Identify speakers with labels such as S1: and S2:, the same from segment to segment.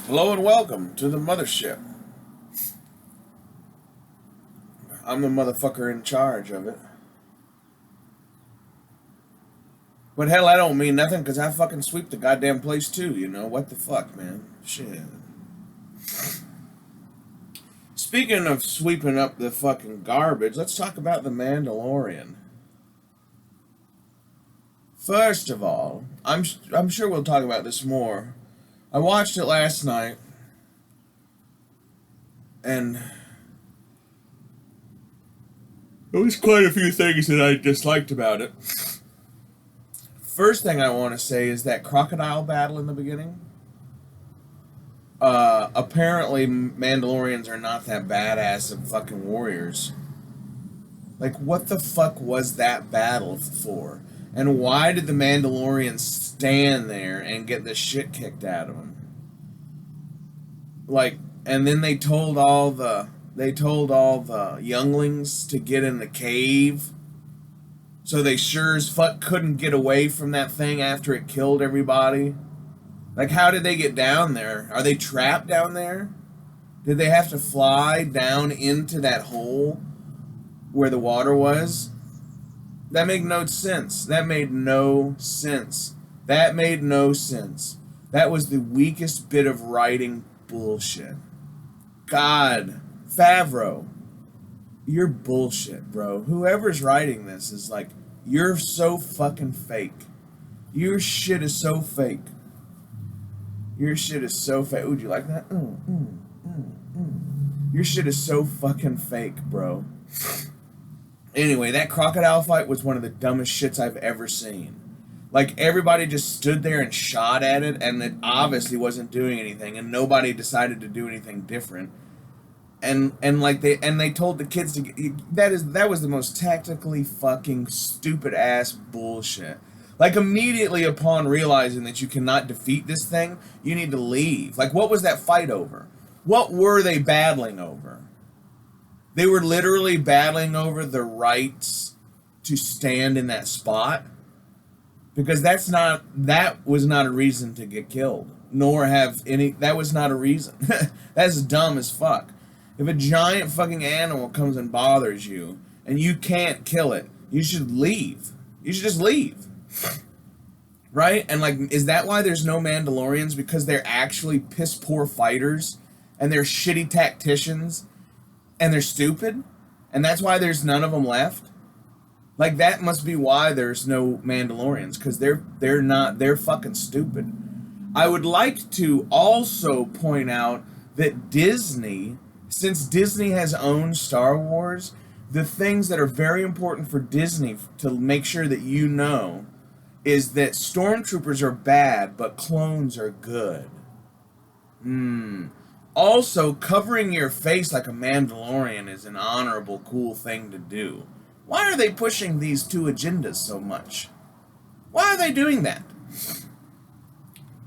S1: Hello and welcome to the mothership. I'm the motherfucker in charge of it. But hell, I don't mean nothing because I fucking sweep the goddamn place too, you know? What the fuck, man? Shit. Speaking of sweeping up the fucking garbage, let's talk about the Mandalorian. First of all, I'm sure we'll talk about this more. I watched it last night, and there was quite a few things that I disliked about it. First thing I want to say is that crocodile battle in the beginning. Apparently, Mandalorians are not that badass of fucking warriors. Like, what the fuck was that battle for? And why did the Mandalorians stand there and get the shit kicked out of them? Like, and then they told all the younglings to get in the cave. So they sure as fuck couldn't get away from that thing after it killed everybody. Like, how did they get down there? Are they trapped down there? Did they have to fly down into that hole where the water was? That made no sense. That made no sense. That made no sense. That was the weakest bit of writing bullshit. God, Favreau, you're bullshit, bro. Whoever's writing this is like, you're so fucking fake. Your shit is so fake. Your shit is so fake. Would you like that? Your shit is so fucking fake, bro. Anyway, that crocodile fight was one of the dumbest shits I've ever seen. Like, everybody just stood there and shot at it, and it obviously wasn't doing anything, and nobody decided to do anything different. And they told the kids to that was the most tactically fucking stupid ass bullshit. Like, immediately upon realizing that you cannot defeat this thing, you need to leave. Like, what was that fight over? What were they battling over? They were literally battling over the rights to stand in that spot. Because that was not a reason to get killed. Nor have any, that was not a reason. That's dumb as fuck. If a giant fucking animal comes and bothers you, and you can't kill it, you should leave. You should just leave. Right? And like, is that why there's no Mandalorians? Because they're actually piss poor fighters, and they're shitty tacticians, and they're stupid? And that's why there's none of them left? Like, that must be why there's no Mandalorians, because they're fucking stupid. I would like to also point out that Disney, since Disney has owned Star Wars, the things that are very important for Disney to make sure that you know is that stormtroopers are bad, but clones are good. Also, covering your face like a Mandalorian is an honorable, cool thing to do. Why are they pushing these two agendas so much? Why are they doing that?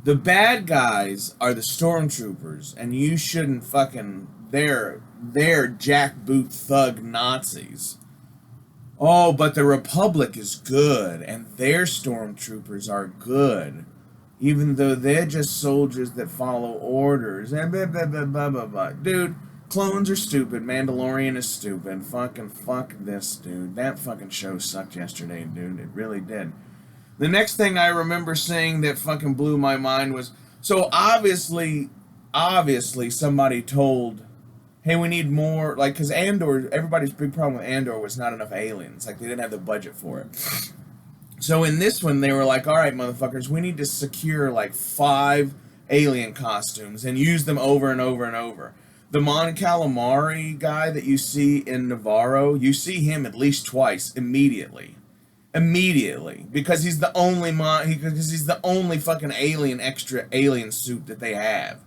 S1: The bad guys are the stormtroopers, and you shouldn't fucking... They're jackboot thug Nazis. Oh, but the Republic is good, and their stormtroopers are good, even though they're just soldiers that follow orders, and blah, blah, blah, blah, blah, blah. Dude, clones are stupid, Mandalorian is stupid, fucking fuck this, dude. That fucking show sucked yesterday, dude, it really did. The next thing I remember seeing that fucking blew my mind was, so obviously somebody told, hey, we need more, like, because Andor, everybody's big problem with Andor was not enough aliens. Like, they didn't have the budget for it. So in this one, they were like, all right, motherfuckers, we need to secure, like, 5 alien costumes and use them over and over and over. The Mon Calamari guy that you see in Navarro, you see him at least twice, immediately. Because he's the only fucking extra alien suit that they have.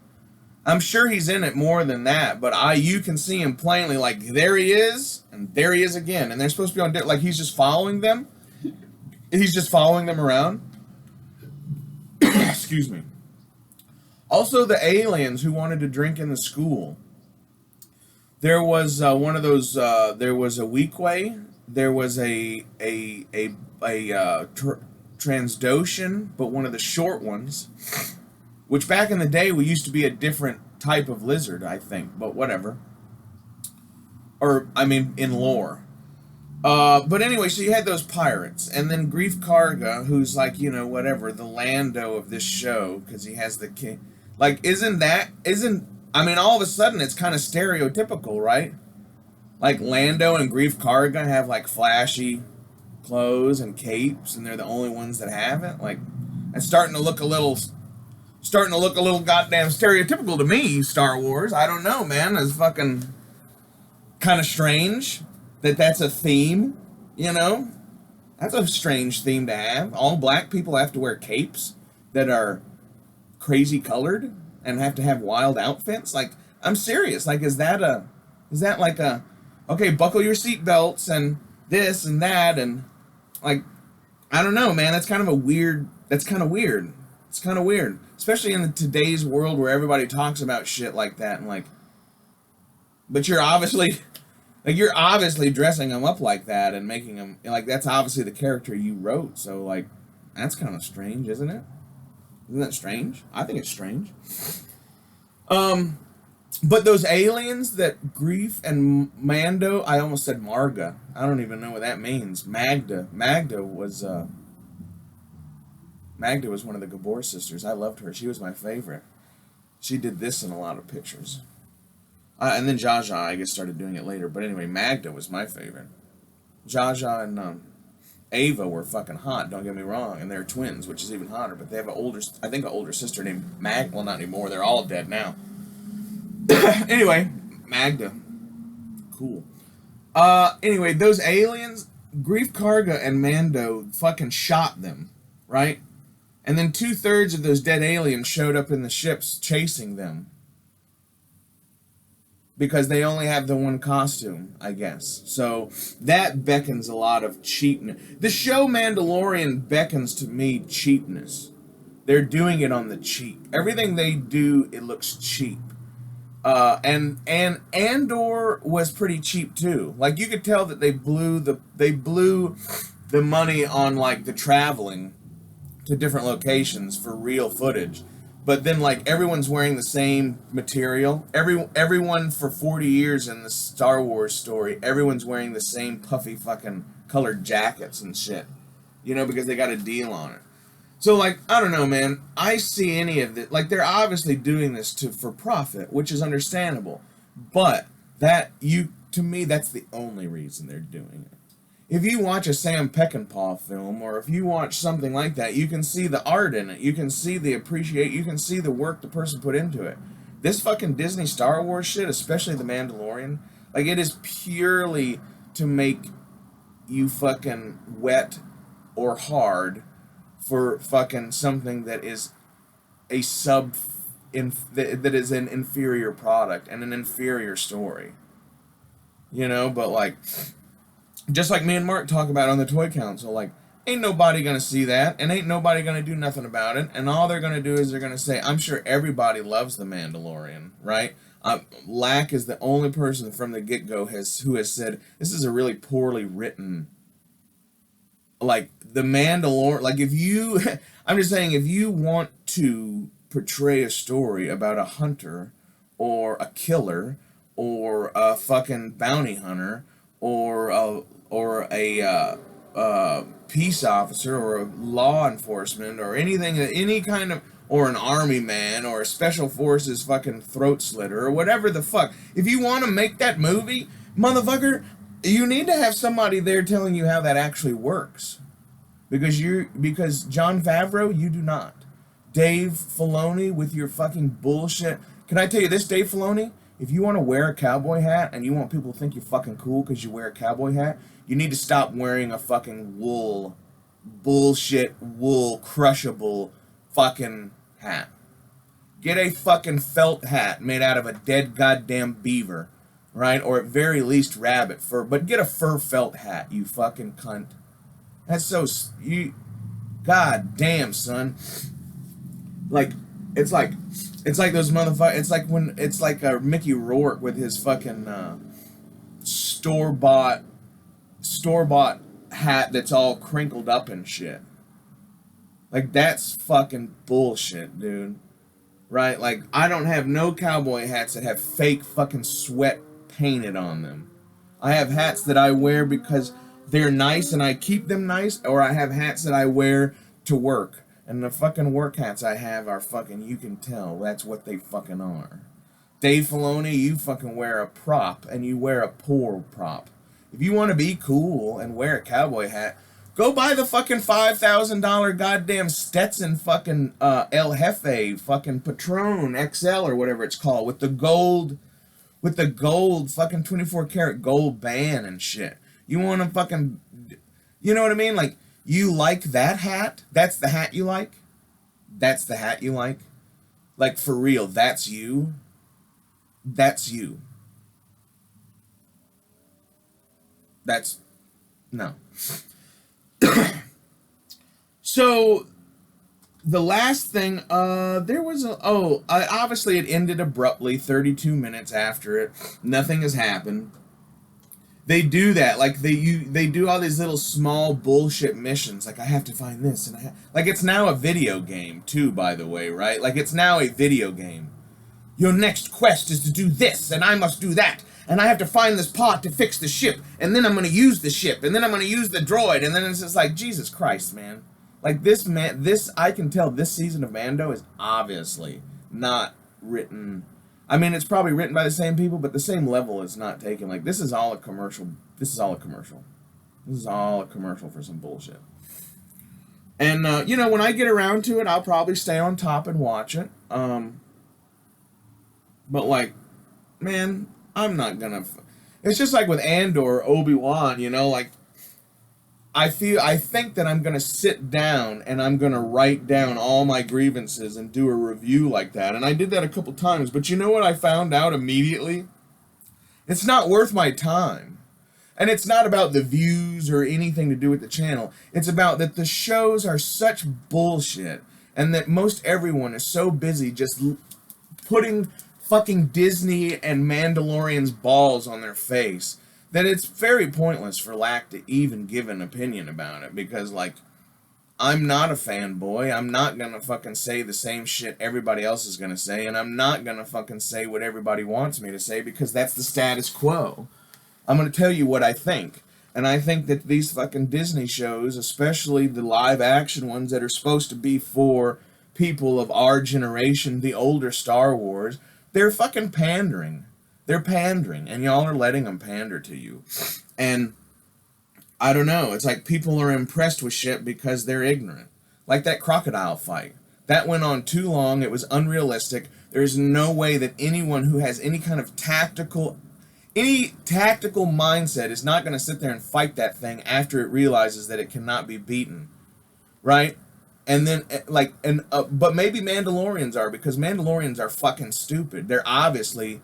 S1: I'm sure he's in it more than that, but you can see him plainly, like, there he is, and there he is again, and they're supposed to be on, like, he's just following them. He's just following them around. Excuse me. Also, the aliens who wanted to drink in the school. There was one of those, there was a Weequay, there was a Transdoshan, but one of the short ones. which back in the day we used to be a different type of lizard, I think, but whatever. Or I mean, in lore. But anyway, so you had those pirates, and then Grief Karga, who's like, you know, whatever, the Lando of this show, because he has the king. Like, I mean, all of a sudden it's kind of stereotypical, right? Like, Lando and Grief Karga have, like, flashy clothes and capes, and they're the only ones that have it. Like, it's starting to look a little goddamn stereotypical to me, Star Wars. I don't know, man. It's fucking kind of strange that's a theme, you know? That's a strange theme to have. All black people have to wear capes that are crazy colored and have to have wild outfits. Like, I'm serious. Like, is that like a, okay, buckle your seatbelts and this and that and, like, I don't know, man. That's kind of weird. It's kind of weird. Especially in today's world where everybody talks about shit like that and, like, but you're obviously dressing them up like that and making them, like, that's obviously the character you wrote. So, like, that's kind of strange, isn't it? Isn't that strange? I think it's strange. But those aliens that Grief and Mando, I almost said Marga. I don't even know what that means. Magda was one of the Gabor sisters. I loved her. She was my favorite. She did this in a lot of pictures. And then Zsa Zsa, I guess, started doing it later. But anyway, Magda was my favorite. Zsa Zsa and Ava were fucking hot, don't get me wrong. And they're twins, which is even hotter. But they have an older sister named well, not anymore. They're all dead now. Anyway, Magda. Cool. Anyway, those aliens, Grief Karga and Mando fucking shot them, right? And then 2/3 of those dead aliens showed up in the ships chasing them. Because they only have the one costume, I guess. So that beckons a lot of cheapness. The show Mandalorian beckons to me cheapness. They're doing it on the cheap. Everything they do, it looks cheap. And Andor was pretty cheap too. Like, you could tell that they blew the money on, like, the traveling to different locations for real footage. But then, like, everyone's wearing the same material. Everyone for 40 years in the Star Wars story, everyone's wearing the same puffy fucking colored jackets and shit. You know, because they got a deal on it. So, like, I don't know, man. I see any of it. Like, they're obviously doing this for profit, which is understandable. But to me, that's the only reason they're doing it. If you watch a Sam Peckinpah film, or if you watch something like that, you can see the art in it. You can see you can see the work the person put into it. This fucking Disney Star Wars shit, especially The Mandalorian, like, it is purely to make you fucking wet or hard for fucking something that is that is an inferior product and an inferior story. You know, but, like, just like me and Mark talk about on the Toy Council, like, ain't nobody gonna see that, and ain't nobody gonna do nothing about it, and all they're gonna do is they're gonna say, I'm sure everybody loves The Mandalorian, right? LAK is the only person from the get-go who has said, this is a really poorly written, like, The Mandalorian, like, if you, I'm just saying, if you want to portray a story about a hunter, or a killer, or a fucking bounty hunter, or a peace officer, or a law enforcement, or anything, any kind of, or an army man, or a special forces fucking throat slitter, or whatever the fuck. If you want to make that movie, motherfucker, you need to have somebody there telling you how that actually works. Because Jon Favreau, you do not. Dave Filoni with your fucking bullshit. Can I tell you this, Dave Filoni? If you want to wear a cowboy hat and you want people to think you're fucking cool because you wear a cowboy hat, you need to stop wearing a fucking wool crushable fucking hat. Get a fucking felt hat made out of a dead goddamn beaver, right? Or at very least rabbit fur, but get a fur felt hat, you fucking cunt. That's so, god damn, son. Like, it's like those motherfuckers. It's like Mickey Rourke with his fucking store-bought hat that's all crinkled up and shit. Like, that's fucking bullshit, dude. right? Like, I don't have no cowboy hats that have fake fucking sweat painted on them. I have hats that I wear because they're nice and I keep them nice, or I have hats that I wear to work. And the fucking work hats I have are fucking, you can tell, that's what they fucking are. Dave Filoni, you fucking wear a prop, and you wear a poor prop. If you want to be cool and wear a cowboy hat, go buy the fucking $5,000 goddamn Stetson fucking El Jefe fucking Patron XL or whatever it's called with the gold fucking 24 karat gold band and shit. You want to fucking, you know what I mean? Like, you like that hat? That's the hat you like? That's the hat you like? Like, for real, that's you? That's you. That's, no. So, the last thing, there was obviously it ended abruptly, 32 minutes after it. Nothing has happened. They do that, like, they do all these little small bullshit missions, like, I have to find this, and like, it's now a video game, too, by the way, right? Like, it's now a video game. Your next quest is to do this, and I must do that, and I have to find this part to fix the ship, and then I'm gonna use the ship, and then I'm gonna use the droid, and then it's just like, Jesus Christ, man. Like, I can tell this season of Mando is obviously not written. I mean, it's probably written by the same people, but the same level is not taken. Like, this is all a commercial. This is all a commercial. This is all a commercial for some bullshit. And, when I get around to it, I'll probably stay on top and watch it. But, like, man, I'm not gonna... It's just like with Andor, Obi-Wan, like, I think that I'm gonna sit down and I'm gonna write down all my grievances and do a review like that. And I did that a couple times, but you know what I found out immediately? It's not worth my time. And it's not about the views or anything to do with the channel. It's about that the shows are such bullshit and that most everyone is so busy just putting fucking Disney and Mandalorian's balls on their face that it's very pointless for LAK to even give an opinion about it, because, like, I'm not a fanboy. I'm not gonna fucking say the same shit everybody else is gonna say, and I'm not gonna fucking say what everybody wants me to say, because that's the status quo. I'm gonna tell you what I think, and I think that these fucking Disney shows, especially the live action ones that are supposed to be for people of our generation, the older Star Wars, they're fucking pandering. They're pandering, and y'all are letting them pander to you. And I don't know, it's like people are impressed with shit because they're ignorant. Like that crocodile fight. That went on too long, it was unrealistic. There's no way that anyone who has any kind of tactical mindset is not going to sit there and fight that thing after it realizes that it cannot be beaten. Right? And then, but maybe Mandalorians are, because Mandalorians are fucking stupid. They're obviously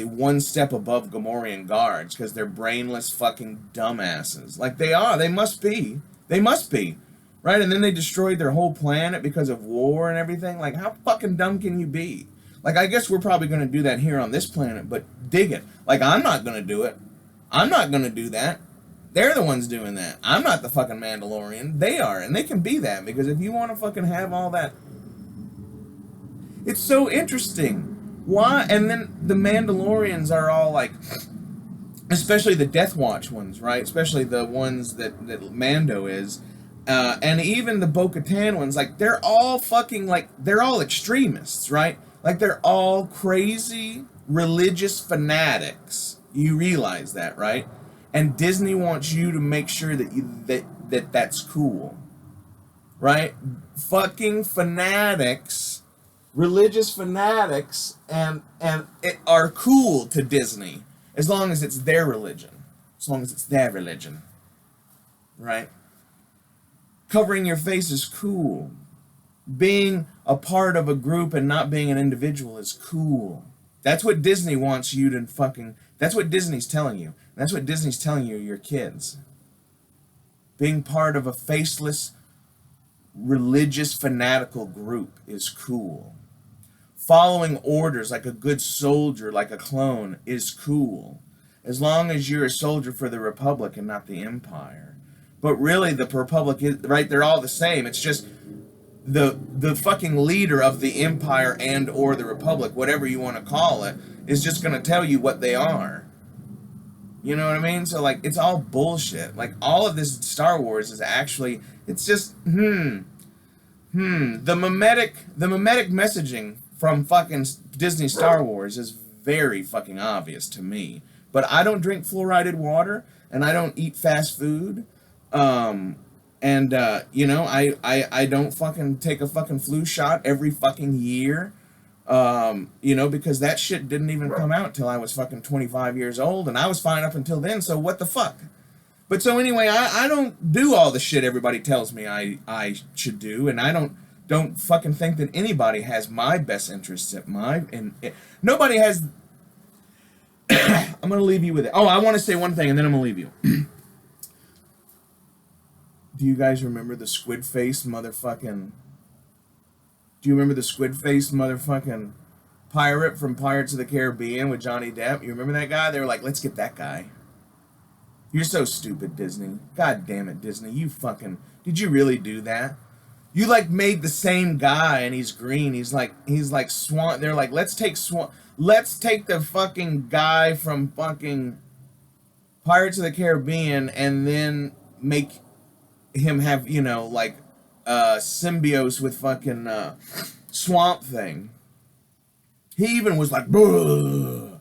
S1: one step above Gamorrean guards, because they're brainless fucking dumbasses. Like, they are. They must be. They must be. Right? And then they destroyed their whole planet because of war and everything. Like, how fucking dumb can you be? Like, I guess we're probably going to do that here on this planet, but dig it. Like, I'm not going to do it. I'm not going to do that. They're the ones doing that. I'm not the fucking Mandalorian. They are, and they can be that, because if you want to fucking have all that... It's so interesting. Why? And then the Mandalorians are all like... Especially the Death Watch ones, right? Especially the ones that Mando is. And even the Bo-Katan ones, like, they're all fucking, like, they're all extremists, right? Like, they're all crazy religious fanatics. You realize that, right? And Disney wants you to make sure that that's cool, right? Fucking fanatics, religious fanatics, and it are cool to Disney as long as it's their religion, right? Covering your face is cool. Being a part of a group and not being an individual is cool. That's what Disney wants you to fucking... That's what Disney's telling you. That's what Disney's telling you, your kids. Being part of a faceless, religious, fanatical group is cool. Following orders like a good soldier, like a clone, is cool. As long as you're a soldier for the Republic and not the Empire. But really, the Republic is... Right, they're all the same. It's just... the fucking leader of the empire and or the republic, whatever you want to call it, is just going to tell you what they are. You know what I mean? So like it's all bullshit. Like all of this Star Wars is actually, it's just the mimetic messaging from fucking Disney Star Wars is very fucking obvious to me. But I don't drink fluoridated water and I don't eat fast food. I don't fucking take a fucking flu shot every fucking year. Because that shit didn't even come out till I was fucking 25 years old, and I was fine up until then, so what the fuck? But so anyway, I don't do all the shit everybody tells me I should do, and I don't fucking think that anybody has my best interests at nobody has. I'm gonna leave you with it. Oh, I want to say one thing, and then I'm gonna leave you. Do you guys remember the squid face motherfucking... Do you remember the squid-faced motherfucking pirate from Pirates of the Caribbean with Johnny Depp? You remember that guy? They were like, let's get that guy. You're so stupid, Disney. God damn it, Disney. You fucking... Did you really do that? You, like, made the same guy, and he's green. He's like Swan... They're like, let's take the fucking guy from fucking Pirates of the Caribbean and then make him have, symbiosis with fucking Swamp Thing. He even was like, "Bruh."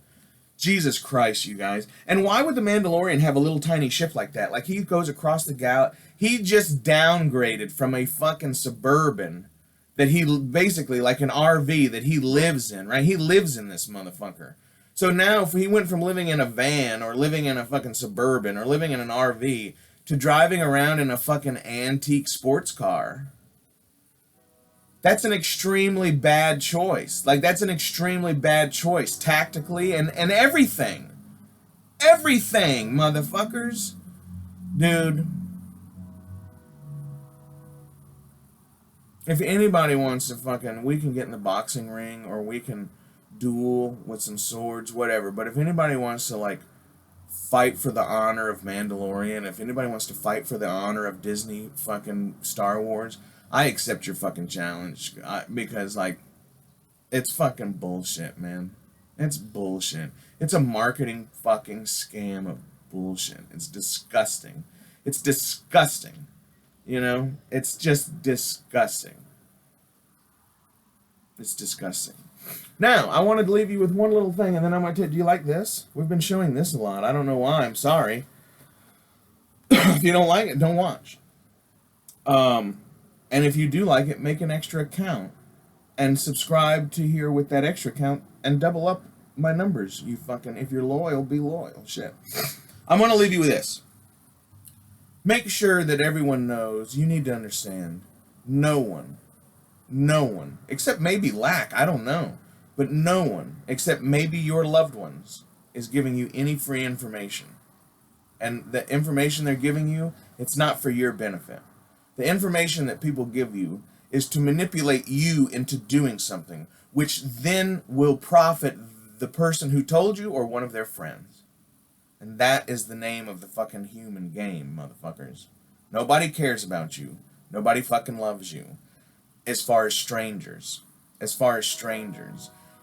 S1: Jesus Christ, you guys. And why would the Mandalorian have a little tiny ship like that? Like, he goes across the galaxy. He just downgraded from a fucking Suburban that he basically, like an RV that he lives in, right? He lives in this motherfucker. So now if he went from living in a van or living in a fucking Suburban or living in an RV to driving around in a fucking antique sports car. That's an extremely bad choice. Like, that's an extremely bad choice, tactically and everything. Everything, motherfuckers. Dude. If anybody wants to fucking, we can get in the boxing ring or we can duel with some swords, whatever. But if anybody wants to, like, fight for the honor of Mandalorian, if anybody wants to fight for the honor of Disney fucking Star Wars, I accept your fucking challenge, because, like, it's fucking bullshit, man. It's bullshit. It's a marketing fucking scam of bullshit. It's disgusting. It's disgusting. You know? It's just disgusting. It's disgusting. Now, I wanted to leave you with one little thing, and then I'm going to tell you, do you like this? We've been showing this a lot. I don't know why. I'm sorry. If you don't like it, don't watch. And if you do like it, make an extra account. And subscribe to here with that extra account, and double up my numbers. You fucking, if you're loyal, be loyal. Shit. I'm going to leave you with this. Make sure that everyone knows, you need to understand, no one, except maybe LAK, I don't know, but no one, except maybe your loved ones, is giving you any free information. And the information they're giving you, it's not for your benefit. The information that people give you is to manipulate you into doing something, which then will profit the person who told you or one of their friends. And that is the name of the fucking human game, motherfuckers. Nobody cares about you. Nobody fucking loves you. As far as strangers.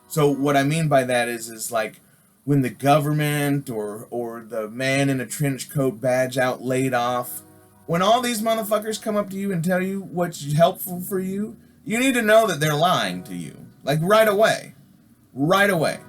S1: So what I mean by that is like when the government or the man in a trench coat badge out laid off, when all these motherfuckers come up to you and tell you what's helpful for you, you need to know that they're lying to you. Like right away. Right away.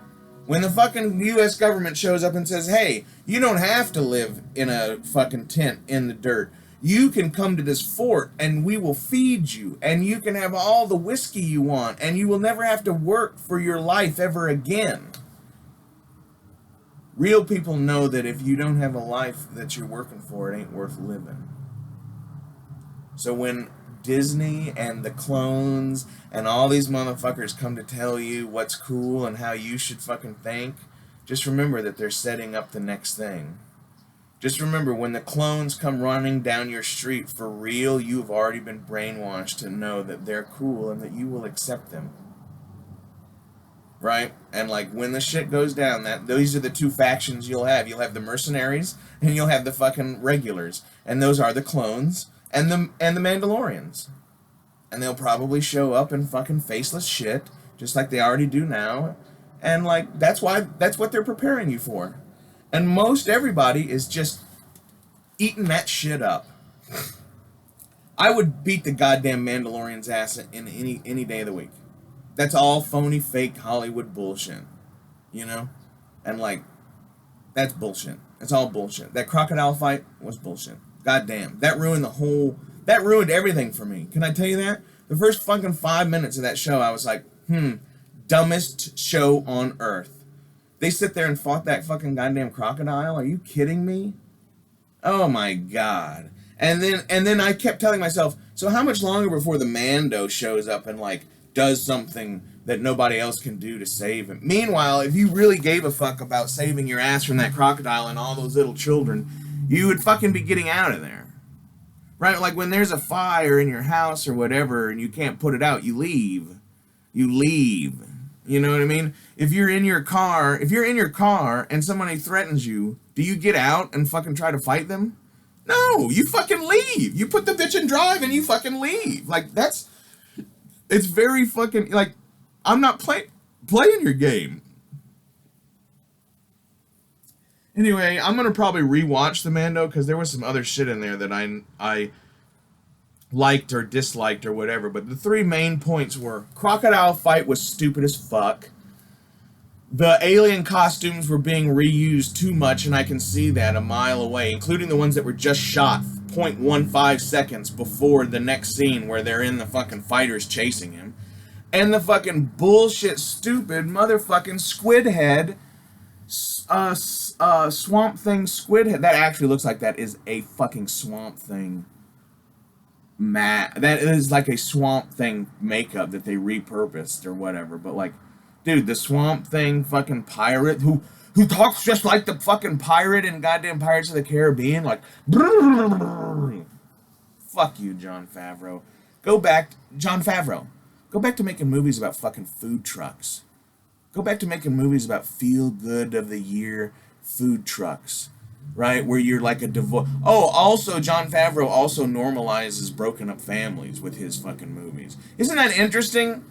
S1: When the fucking U.S. government shows up and says, hey, you don't have to live in a fucking tent in the dirt. You can come to this fort and we will feed you and you can have all the whiskey you want and you will never have to work for your life ever again. Real people know that if you don't have a life that you're working for, it ain't worth living. So when Disney and the clones and all these motherfuckers come to tell you what's cool and how you should fucking think, just remember that they're setting up the next thing. Just remember, when the clones come running down your street for real, you've already been brainwashed to know that they're cool and that you will accept them. Right? And like when the shit goes down, those are the two factions you'll have. You'll have the mercenaries and you'll have the fucking regulars. And those are the clones and the Mandalorians. and they'll probably show up in fucking faceless shit, just like they already do now. And, like, that's what they're preparing you for. And most everybody is just eating that shit up. I would beat the goddamn Mandalorian's ass in any day of the week. That's all phony, fake Hollywood bullshit. You know? And, like, that's bullshit. It's all bullshit. That crocodile fight was bullshit. Goddamn. That ruined everything for me. Can I tell you that? The first fucking 5 minutes of that show, I was like, dumbest show on earth. They sit there and fought that fucking goddamn crocodile? Are you kidding me? Oh my god. And then I kept telling myself, so how much longer before the Mando shows up and, like, does something that nobody else can do to save him? Meanwhile, if you really gave a fuck about saving your ass from that crocodile and all those little children, you would fucking be getting out of there. Right? Like, when there's a fire in your house or whatever and you can't put it out, you leave. You leave. You know what I mean? If you're in your car and somebody threatens you, do you get out and fucking try to fight them? No, you fucking leave. You put the bitch in drive and you fucking leave. Like, it's very fucking, like, I'm not playing your game. Anyway, I'm gonna probably rewatch the Mando because there was some other shit in there that I liked or disliked or whatever. But the three main points were: crocodile fight was stupid as fuck. The alien costumes were being reused too much, and I can see that a mile away, including the ones that were just shot 0.15 seconds before the next scene where they're in the fucking fighters chasing him. And the fucking bullshit, stupid motherfucking squid head, swamp thing squid head. That actually looks like that is a fucking swamp thing. That is like a swamp thing makeup that they repurposed or whatever, but like, dude, the Swamp Thing fucking pirate who talks just like the fucking pirate in goddamn Pirates of the Caribbean, like, fuck you, Jon Favreau. Go back to making movies about fucking food trucks. Go back to making movies about feel good of the year food trucks, right? Where you're like also, Jon Favreau also normalizes broken up families with his fucking movies. Isn't that interesting?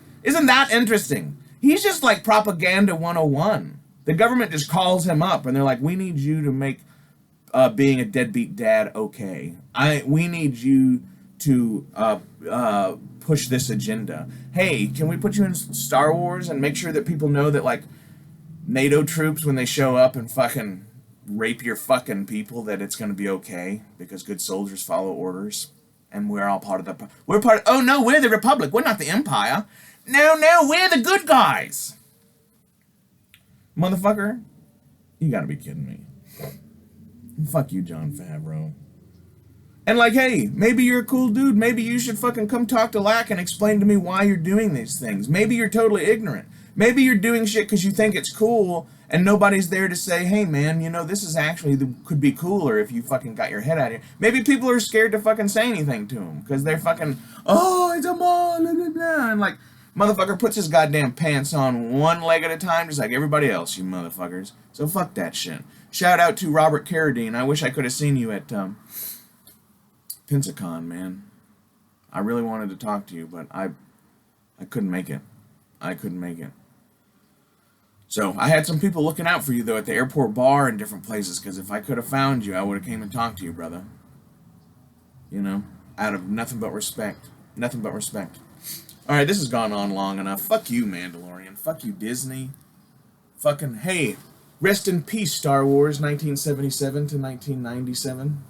S1: He's just like propaganda 101. The government just calls him up and they're like, we need you to make being a deadbeat dad okay. We need you to push this agenda. Hey, can we put you in Star Wars and make sure that people know that, like, NATO troops, when they show up and fucking rape your fucking people, that it's going to be okay because good soldiers follow orders and we're all part of the... we're the Republic. We're not the Empire. No, we're the good guys. Motherfucker, you gotta be kidding me. Fuck you, Jon Favreau. And like, hey, maybe you're a cool dude. Maybe you should fucking come talk to LAK and explain to me why you're doing these things. Maybe you're totally ignorant. Maybe you're doing shit because you think it's cool and nobody's there to say, hey man, you know, this is actually could be cooler if you fucking got your head out of here. Maybe people are scared to fucking say anything to him because they're fucking, oh, it's a mall, blah, blah, blah. And like, motherfucker puts his goddamn pants on one leg at a time, just like everybody else, you motherfuckers. So fuck that shit. Shout out to Robert Carradine. I wish I could have seen you at Pensacon, man. I really wanted to talk to you, but I couldn't make it. So I had some people looking out for you, though, at the airport bar and different places, because if I could have found you, I would have came and talked to you, brother. You know, out of nothing but respect. Nothing but respect. Alright, this has gone on long enough. Fuck you, Mandalorian. Fuck you, Disney. Fucking, hey, rest in peace, Star Wars, 1977 to 1997.